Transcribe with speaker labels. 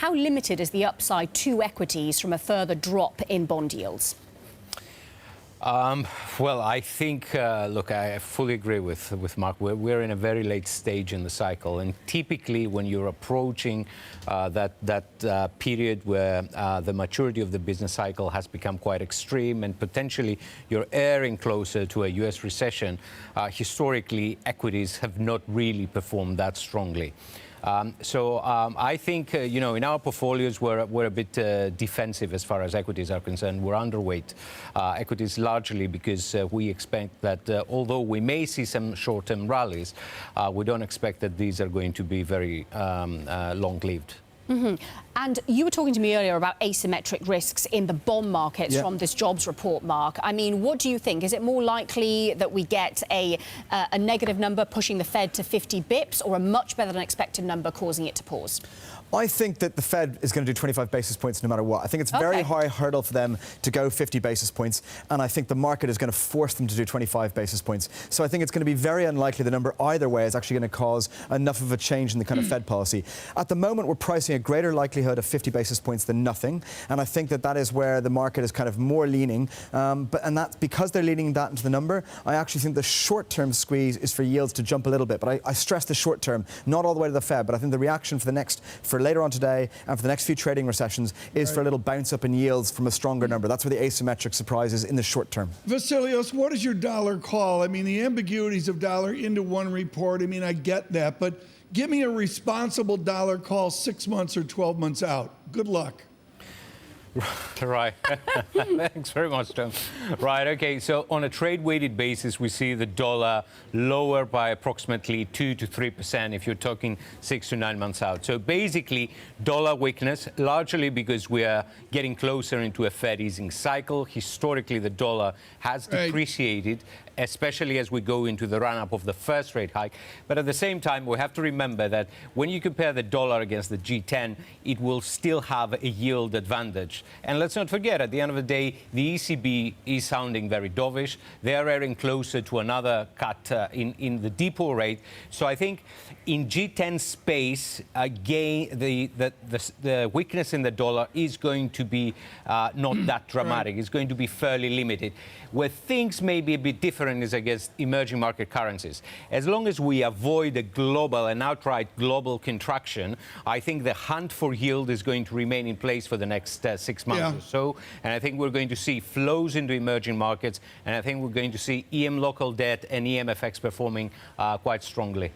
Speaker 1: how limited is the upside to equities from a further drop in bond yields?
Speaker 2: Well, I think, look, I fully agree with Mark. We're in a very late stage in the cycle. And typically, when you're approaching that period where the maturity of the business cycle has become quite extreme and potentially you're erring closer to a U.S. recession, historically, equities have not really performed that strongly. I think, in our portfolios, we're a bit defensive as far as equities are concerned. We're underweight equities largely because we expect that although we may see some short-term rallies, we don't expect that these are going to be very long-lived.
Speaker 1: Mm-hmm. And you were talking to me earlier about asymmetric risks in the bond markets from this jobs report, Mark. I mean, what do you think? Is it more likely that we get a negative number pushing the Fed to 50 bips or a much better than expected number causing it to pause?
Speaker 3: I think that the Fed is going to do 25 basis points no matter what. I think it's a very high hurdle for them to go 50 basis points, and I think the market is going to force them to do 25 basis points. So I think it's going to be very unlikely the number either way is actually going to cause enough of a change in the kind of Fed policy. At the moment, we're pricing a greater likelihood of 50 basis points than nothing, and I think that that is where the market is kind of more leaning. And that's because they're leaning that into the number. I actually think the short-term squeeze is for yields to jump a little bit, but I stress the short term, not all the way to the Fed, but I think the reaction for later on today and for the next few trading recessions is for a little bounce up in yields from a stronger number. That's where the asymmetric surprise is in the short term.
Speaker 4: Vasileios, what is your dollar call? I mean, the ambiguities of dollar into one report, I mean, I get that, but give me a responsible dollar call 6 months or 12 months out. Good luck.
Speaker 2: Right. Thanks very much, Tom. Right, okay, so on a trade-weighted basis, we see the dollar lower by approximately 2 to 3% if you're talking 6 to 9 months out. So basically, dollar weakness, largely because we are getting closer into a Fed easing cycle. Historically, the dollar has depreciated, especially as we go into the run-up of the first rate hike. But at the same time, we have to remember that when you compare the dollar against the G10, it will still have a yield advantage. And let's not forget, at the end of the day, the ECB is sounding very dovish. They are erring closer to another cut in the depot rate. So I think in G10 space, again, the weakness in the dollar is going to be not that dramatic. It's going to be fairly limited. Where things may be a bit different is against emerging market currencies. As long as we avoid a global and outright global contraction, I think the hunt for yield is going to remain in place for the next 6 months or so. And I think we're going to see flows into emerging markets. And I think we're going to see EM local debt and EM FX performing quite strongly.